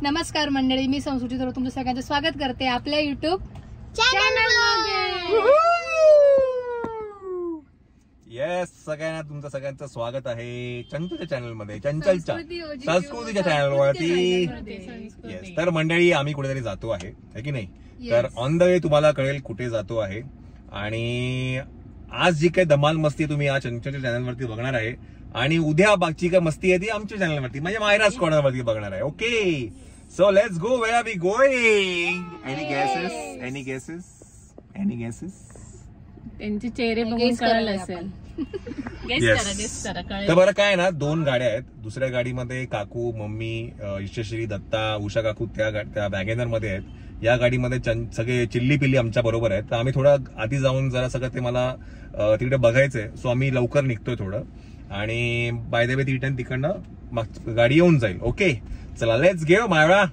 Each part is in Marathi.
नमस्कार मंडळी, मी संस्कृती थोरात तुमचं सगळ्यांचं स्वागत करते आपल्या युट्यूब चॅनलमध्ये. येस, सगळ्यांचं स्वागत आहे चंचलच्या चॅनलमध्ये, चंचलच्या संस्कृतीच्या चॅनलवरती. येस, तर मंडळी आम्ही कुठेतरी जातो आहे की नाही, तर ऑन द वे तुम्हाला कळेल कुठे जातो आहे. आणि आज जी काही धमाल मस्ती तुम्ही या चंचलच्या चॅनलवरती बघणार आहे आणि उद्या बागची काय मस्ती आहे ती आमच्या चॅनलवरती म्हणजे मायराज कॉर्नरवरती बघणार आहे. Okay, so let's go. Where are we going? Any guesses? त्यांचे चेहरे बघून कळलं असेल. तर बरं काय ना, 2 गाड्या आहेत. दुसऱ्या गाडीमध्ये काकू, मम्मी, यशश्री, दत्ता, उषा काकू त्या वॅगेनर मध्ये आहेत. या गाडीमध्ये सगळे चिल्ली पिल्ली आमच्या बरोबर आहेत. तर आम्ही थोडं आधी जाऊन जरा सगळं ते मला तिकडे बघायचंय, सो आम्ही लवकर निघतोय थोडं. आणि बाय द वे तिकडनं गाडी येऊन जाईल. ओके, चला let's go Myra,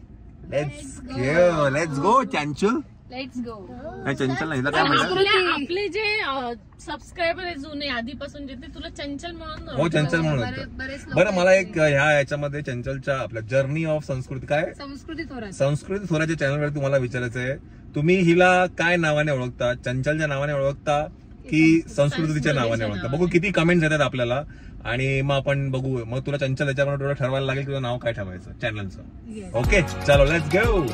let's go Chanchal. Let's go. नाही चंचल नाही, काय म्हणतात आपले जे सबस्क्रायबर आहे जुने आधीपासून जे, ते तुला चंचल म्हणून हो चंचल म्हणून. बरं, मला एक याच्यामध्ये चंचलच्या आपल्या जर्नी ऑफ संस्कृती संस्कृती थोराच्या चॅनलवर तुम्हाला विचारायचं आहे, तुम्ही हिला काय नावाने ओळखता? चंचलच्या नावाने ओळखता की संस्कृतीच्या नावाने ओळखता? बघू किती कमेंट्स येतात आपल्याला आणि मग आपण बघू. मग तुला चंचल याच्यामध्ये थोडं ठरवायला लागेल तुझं नाव काय ठेवायचं चॅनलचं. ओके, चलो लेट्स गो.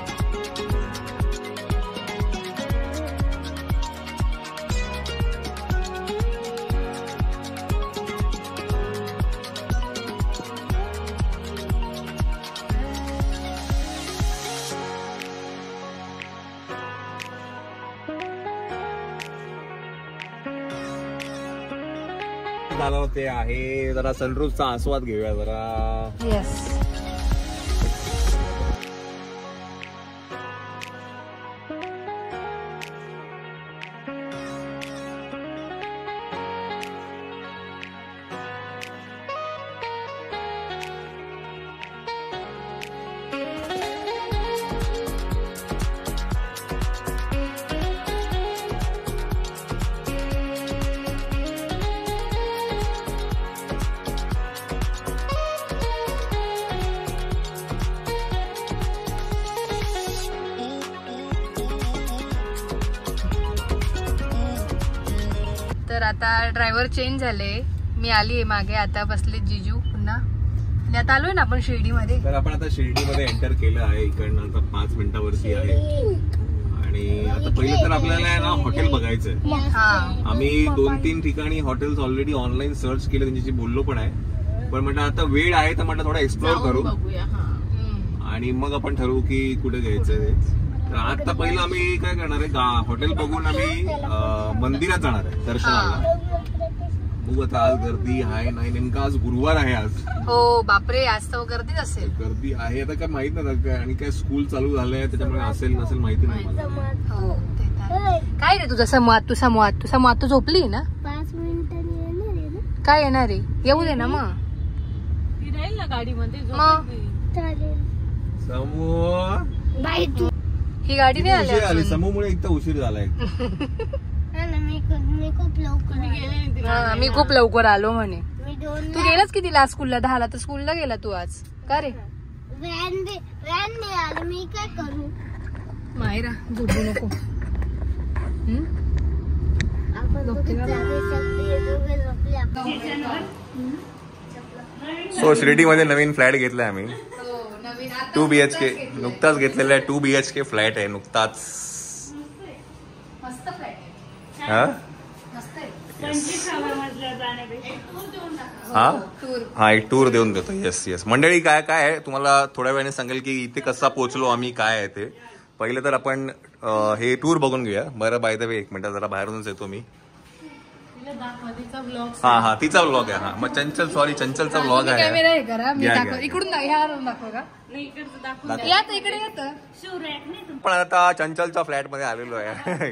ते आहे जरा सनरूफचा आस्वाद घेऊया जरा. येस, तर आता ड्रायव्हर चेंज झाले. मी आलीये मागे, आता बसले जिजू पुन्हा. आणि आता आलोय ना आपण शिर्डीमध्ये. तर आपण आता शिर्डीमध्ये एंटर केलं आहे. इकडनं आता 5 मिनिटावरती आहे. आणि आता पहिलं तर आपल्याला ना हॉटेल बघायचंय. आम्ही 2-3 ठिकाणी हॉटेल्स ऑलरेडी ऑनलाईन सर्च केले, त्यांच्याशी बोललो पण आहे. पण म्हटलं आता वेळ आहे तर म्हटलं थोडा एक्सप्लोर करू आणि मग आपण ठरवू की कुठे घ्यायचंय. तर आता पहिलं आम्ही काय करणार आहे, हॉटेल बघून आम्ही मंदिरात जाणार आहे दर्शनाला. बघू आता आज गर्दी आहे नाही, नेमका आज गुरुवार आहे आज. हो बापरे, आज तर गर्दीच असेल. गर्दी आहे आता काय माहित नाही काय, आणि काय स्कूल चालू झालंय त्याच्यामुळे असेल नसेल माहिती नाही. हो काय रे तुझा संवाद, तू झोपली ना? 5 मिनिटांनी काय येणार रे? येऊ दे ना मग. राहील ना गाडीमध्ये मग. ही गाडी नाही आली समूहमुळे एक तर उशीर झालाय. मी खूप लवकर आलो म्हणे. तू गेलास कितीला स्कूलला? 10ला. तर स्कूलला गेला तू आज का रे? मी काय करू मायरा, झोपू नको. सो शिर्डीमध्ये नवीन फ्लॅट घेतलाय आम्ही. 2 BHK नुकताच घेतलेला आहे. 2 BHK फ्लॅट आहे नुकताच. मस्त फ्लॅट आहे. हा एक टूर देऊन देतो. येस मंडळी, काय आहे तुम्हाला थोड्या वेळाने सांगेल की इथे कसा पोहोचलो आम्ही, काय आहे ते. पहिले तर आपण हे टूर बघून घेऊया. बरं, बाय द वे 1 मिनिट जरा बाहेरूनच येतो मी. हा तिचा व्लॉग आहे. मग चंचलचा व्लॉग आहे. इकडून दाखव का? पण आता चंचलच्या फ्लॅट मध्ये आलेलो आहे.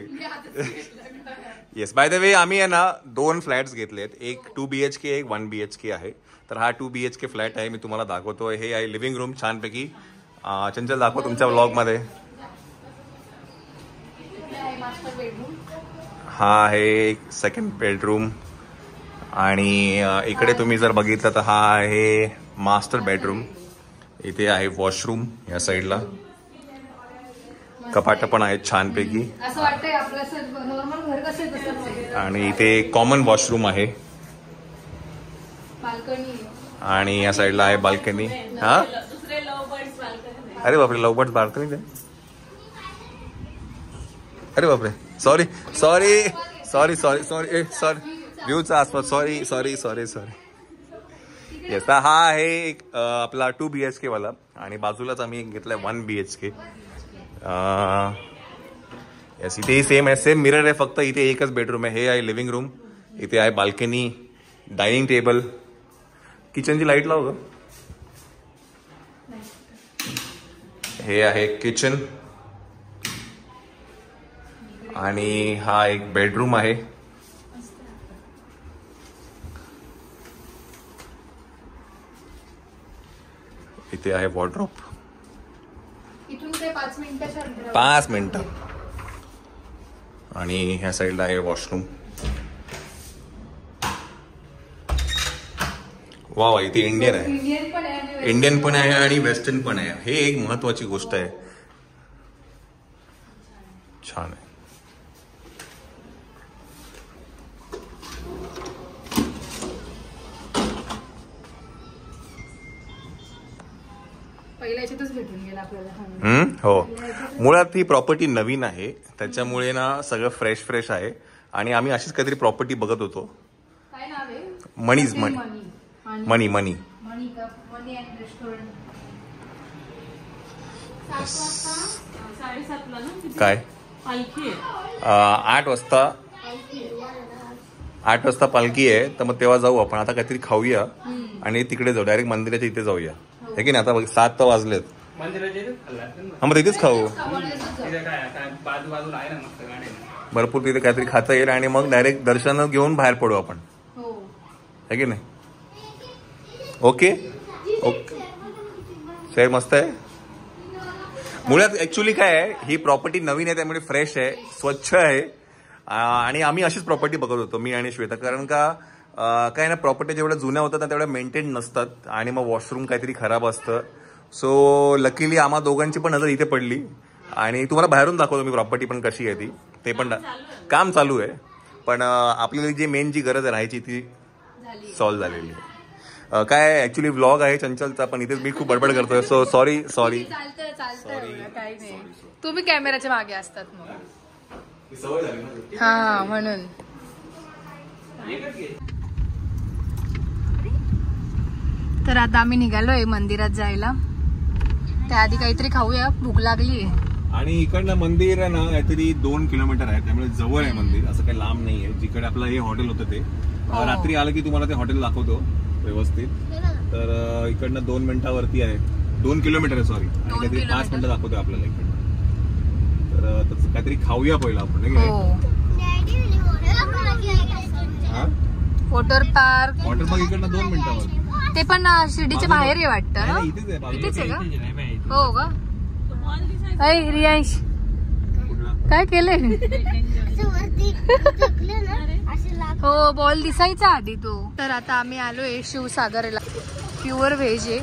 येस, बाय द वे आम्ही आहे ना 2 फ्लॅट्स घेतलेत. एक 2 BHK, एक 1 BHK आहे. तर हा 2 BHK फ्लॅट आहे, मी तुम्हाला दाखवतोय. हे आहे लिव्हिंग रूम छानपैकी. चंचल दाखव तुमच्या व्लॉग मध्ये. हा आहे 2nd बेडरूम. आणि इकडे तुम्ही जर बघितलं तर हा आहे मास्टर बेडरूम. इथे आहे वॉशरूम या साईडला, कपाट पण आहेत छानपैकी, असं वाटतंय आपलं नॉर्मल घर कसं आहे तसंच. आणि इथे कॉमन वॉशरूम आहे बाल्कनी आणि या साईडला आहे बाल्कनी. हा दुसरे लव बर्ड्स बाल्कनी. अरे बापरे, लवबर्ड बाल्कनी. अरे बापरे, sorry sorry sorry sorry sorry sorry, व्ह्यूचा आसपास, sorry sorry sorry sorry. Yes, हा आहे एक आपला 2 BHK वाला आणि बाजूलाच आम्ही घेतलाय 1 BHK. येस, इथेही सेम आहे, सेम मिरर आहे, फक्त इथे एकच बेडरूम आहे. हे आहे लिव्हिंग रूम, इथे आहे बाल्कनी, डायनिंग टेबल, किचनची लाईट लाव ग. हे आहे किचन आणि हा एक बेडरूम आहे. इथे आहे वॉर्डरोब. इथून ते 5 मिनिटाच्या अंतरावर. 5 मिनिटं. आणि ह्या साईडला आहे वॉशरूम. वा, इथे इंडियन आहे, इंडियन पण आहे आणि वेस्टर्न पण आहे. हे एक महत्वाची गोष्ट आहे. छान आहे. पहिल्या याच्यातच भेटून गेला आपल्याला. हो, मुळात ही प्रॉपर्टी नवीन आहे, त्याच्यामुळे ना सगळं फ्रेश फ्रेश आहे. आणि आम्ही अशीच काहीतरी प्रॉपर्टी बघत होतो. काय नाव आहे? मनी मनी मनी अँड रेस्टॉरंट. 7:30ला ना काय पालखी आहे. 8 वाजता पालखी आहे, तर मग तेव्हा जाऊ आपण. आता काहीतरी खाऊया आणि तिकडे जाऊ, डायरेक्ट मंदिराच्या इथे जाऊया, है की नाही. आता 7 तर वाजलेत. हा, मग तिथेच खाऊ. भरपूर तिथे काहीतरी खाता येईल आणि मग डायरेक्ट दर्शन घेऊन बाहेर पडू आपण, है की नाही. ओके ओके, सर मस्त आहे. मुळात ऍक्च्युली काय आहे, ही प्रॉपर्टी नवीन आहे, त्यामुळे फ्रेश आहे, स्वच्छ आहे. आणि आम्ही अशीच प्रॉपर्टी बघत होतो, मी आणि श्वेता. कारण का काय ना, प्रॉपर्टी जेवढ्या जुन्या होतात ना तेवढ्या मेंटेन नसतात आणि मग वॉशरूम काहीतरी खराब असतं. सो लकीली आम्हा दोघांची पण नजर इथे पडली आणि तुम्हाला बाहेरून दाखवतो मी प्रॉपर्टी पण कशी आहे ती. ते पण काम चालू आहे, पण आपल्याला जी मेन जी गरज आहे राहायची ती सॉल्व्ह झालेली आहे. काय ऍक्च्युली व्लॉग आहे चंचलचा, पण इथे मी खूप बडबड करतोय, सो सॉरी सॉरी. चालतंय काही नाही, तुम्ही कॅमेऱ्याच्या मागे असतात मग. हा, म्हणून. तर आता आम्ही निघालोय मंदिरात जायला. त्याआधी काहीतरी खाऊया, भूक लागली. आणि इकडनं मंदिर आहे ना काहीतरी 2 किलोमीटर आहे, त्यामुळे जवळ आहे मंदिर, असं काही लांब नाही आहे. जिकडे आपलं हे हॉटेल होतं ते रात्री आलं की तुम्हाला ते हॉटेल दाखवतो व्यवस्थित. तर इकडनं 2 मिनिटावरती आहे, 2 किलोमीटर आहे सॉरी, आणि काहीतरी 5 मिनिटं दाखवतोय आपल्याला इकडनं. तर काहीतरी खाऊया पहिला आपण. वॉटर पार्क इकडनं 2 मिनिटावर. ते पण शिर्डीच्या बाहेर आहे वाटतं ना. इथेच आहे का? हो का? रियांश काय केलंय? हो, बॉल दिसायचा आधी तो. तर आता आम्ही आलोय शिवसागरला. प्युअर व्हेज आहे.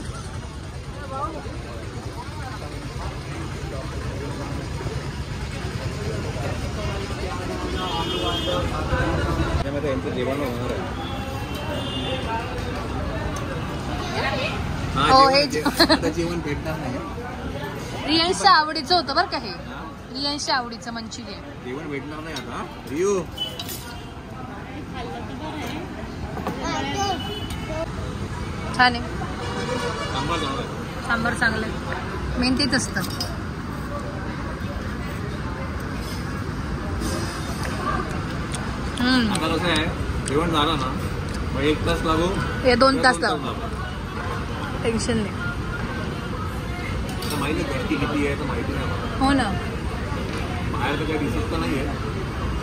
जेवण होणार आहे. हो, हे जेवण भेटणार नाही. रियांशच्या आवडीचं होतं बरं का हे. रियांशच्या आवडीचं मंचुरियन. जेवण भेटणार नाही आता. रियू छान आहे. सांबार सांबार चांगलं आहे. मेन तेच असतं. आता कसं आहे, जेवण झालं ना मग 1 तास लागू, हे 2 तास लागू, टेन्शन नाही. माहिती गर्दी किती आहे तर माहिती नाही. हो ना, बाहेर तर काही दिसत तर नाहीये,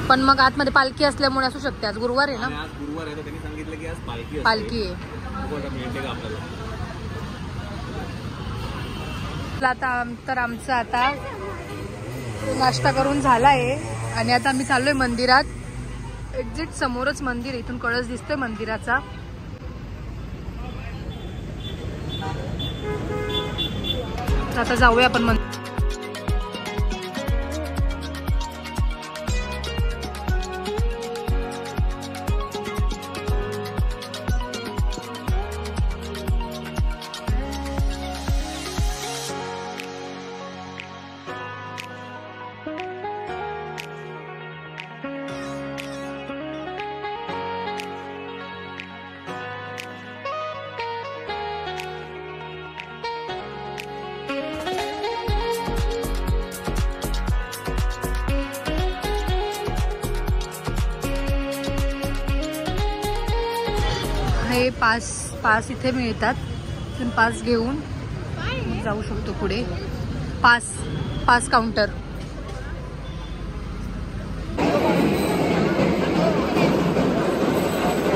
पण मग आतमध्ये पालखी असल्यामुळे असू शकते. आज गुरुवार आहे ना. आज गुरुवार आहे तर त्यांनी सांगितलं की आज पालखी असते. पालखी आहे. मिळते का आपल्याला. तर आमचा आता नाश्ता करून झालाय आणि आता आम्ही चाललोय मंदिरात. एक्झिट समोरच मंदिर, इथून कळस दिसतोय मंदिराचा. आता जाऊया आपण हे पास इथे मिळतात. पास घेऊन जाऊ शकतो पुढे. Pass counter.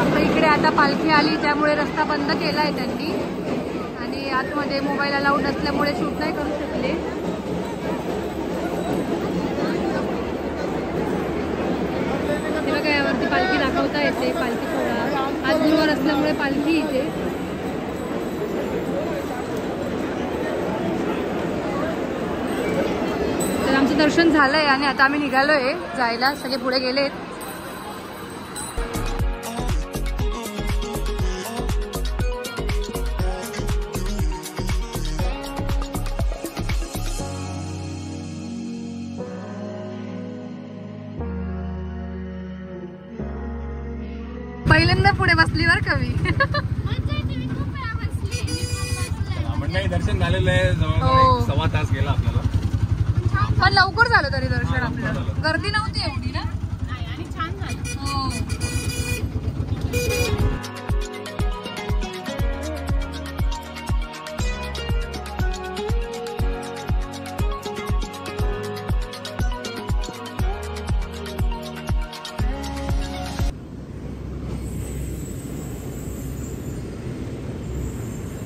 आपल्या इकडे आता पालखी आली त्यामुळे रस्ता बंद केला आहे त्यांनी आणि आतमध्ये मोबाईल अलाउड नसल्यामुळे शूट नाही करू शकले. तेव्हा काय यावरती पालखी दाखवता येते. पालखी सोहळा आज गुरुवार असल्यामुळे पालखी इथे. तर आमचं दर्शन झालंय आणि आता आम्ही निघालोय जायला. सगळे पुढे गेलेत. पहिल्यांदा पुढे बसली बर कवी. मंडळी दर्शन झालेलं आहे. जवळजवळ 1.25 तास गेला आपल्याला. पण लवकर झालं तरी दर्शन आपलं. गर्दी नव्हती एवढी ना. आणि छान झालं. हो.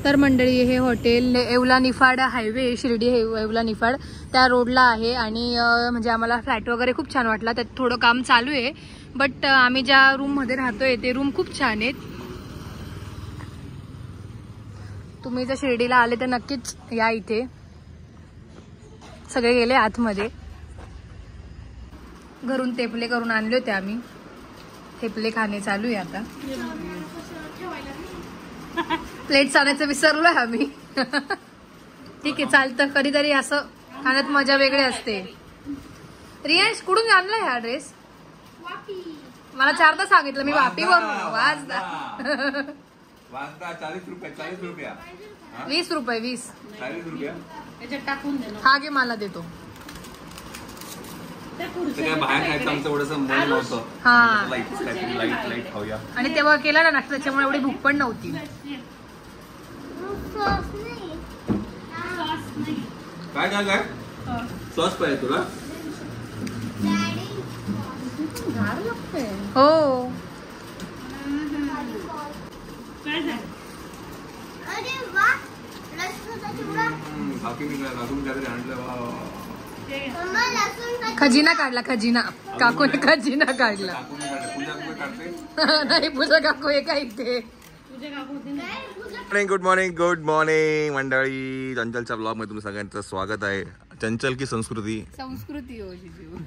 तर मंडळी हे हॉटेल येवला निफाड हायवे शिर्डी येवला निफाड त्या रोडला आहे आणि म्हणजे आम्हाला फ्लॅट वगैरे खूप छान वाटला. त्यात थोडं काम चालू आहे बट आम्ही ज्या रूम मध्ये राहतोय ते रूम खूप छान आहेत. तुम्ही जर शिर्डीला आले तर नक्कीच या इथे. सगळे गेले आतमध्ये. घरून तेपले करून आणले होते आम्ही. तेपले खाणे चालू आहे आता. प्लेट आणायचं विसरलोय आम्ही. ठीक आहे चालतं. कधीतरी असं खाण्यात मजा वेगळी असते. रियांश कुठून आणला हा ड्रेस? मला 4दा सांगितलं मी वापीवरून. वाजदा 40 रुपये 20 रुपये 40 रुपये त्याच्यात टाकून दे ना. हा घे मला देतो. बाहेर खायचं आमचं एवढंसं मन नव्हतं. हा लाईट खाऊया. आणि तेव्हा केला ना नाश्ता त्याच्यामुळे एवढी भूक पण नव्हती. काय काय काय सॉस पाहिजे तुला? हो काय झालं? खजिना काढला. खजिना काकूने खजिना काढला. नाही पूजा काकू हे काय इथे. गुड मॉर्निंग मंडळी. चंचलच्या ब्लॉग मध्ये तुम्ही सगळ्यांचं स्वागत आहे. चंचल की संस्कृती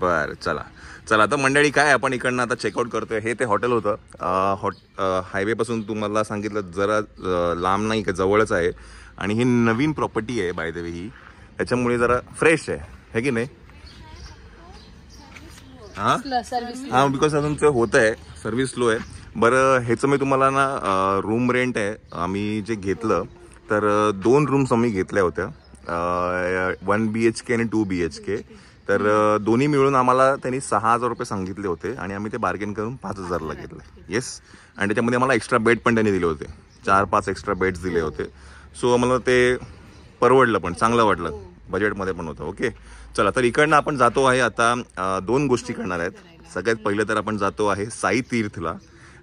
बर. चला आता मंडळी काय आपण इकडनं आता चेकआउट करतोय. हे ते हॉटेल होतं. हायवे पासून तुम्हाला सांगितलं जरा लांब नाही का जवळच आहे आणि ही नवीन प्रॉपर्टी आहे बाय द वे. ही त्याच्यामुळे जरा फ्रेश आहे की नाही. हा बिकॉज तुमचं होत आहे सर्व्हिस स्लो आहे. बरं ह्याचं मी तुम्हाला ना रूम रेंट आहे आम्ही जे घेतलं तर 2 रूम्स आम्ही घेतल्या होत्या. 1 BHK आणि 2 BHK. तर दोन्ही मिळून आम्हाला त्यांनी 6,000 रुपये सांगितले होते आणि आम्ही ते बार्गेन करून 5,000ला घेतलं. येस. आणि त्याच्यामध्ये आम्हाला एक्स्ट्रा बेड पण त्यांनी दिले होते. 4-5 एक्स्ट्रा बेड्स दिले होते. सो आम्हाला ते परवडलं पण चांगलं वाटलं. बजेटमध्ये पण होतं. ओके चला तर इकडनं आपण जातो आहे आता. 2 गोष्टी करणार आहेत. सगळ्यात पहिलं तर आपण जातो आहे साई तीर्थला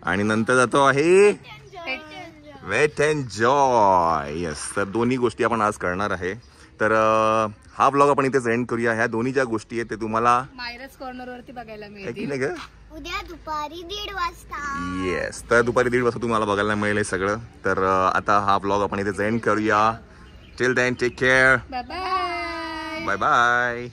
आणि नंतर जातो आहे वेट एंड जॉय. येस. तर दोन्ही गोष्टी आपण आज करणार आहे. तर हा ब्लॉग आपण इथेच एंड करूया. ह्या दोन्ही ज्या गोष्टी आहेत ते तुम्हाला मायरस कॉर्नर वरती बघायला मिळतील. नाही का उद्या दुपारी 1:30 वाजता. येस. तर दुपारी 1:30 वाजता तुम्हाला बघायला मिळेल सगळं. तर आता हा ब्लॉग आपण इथेच एंड करूया. Till then take care. Bye bye. Bye bye.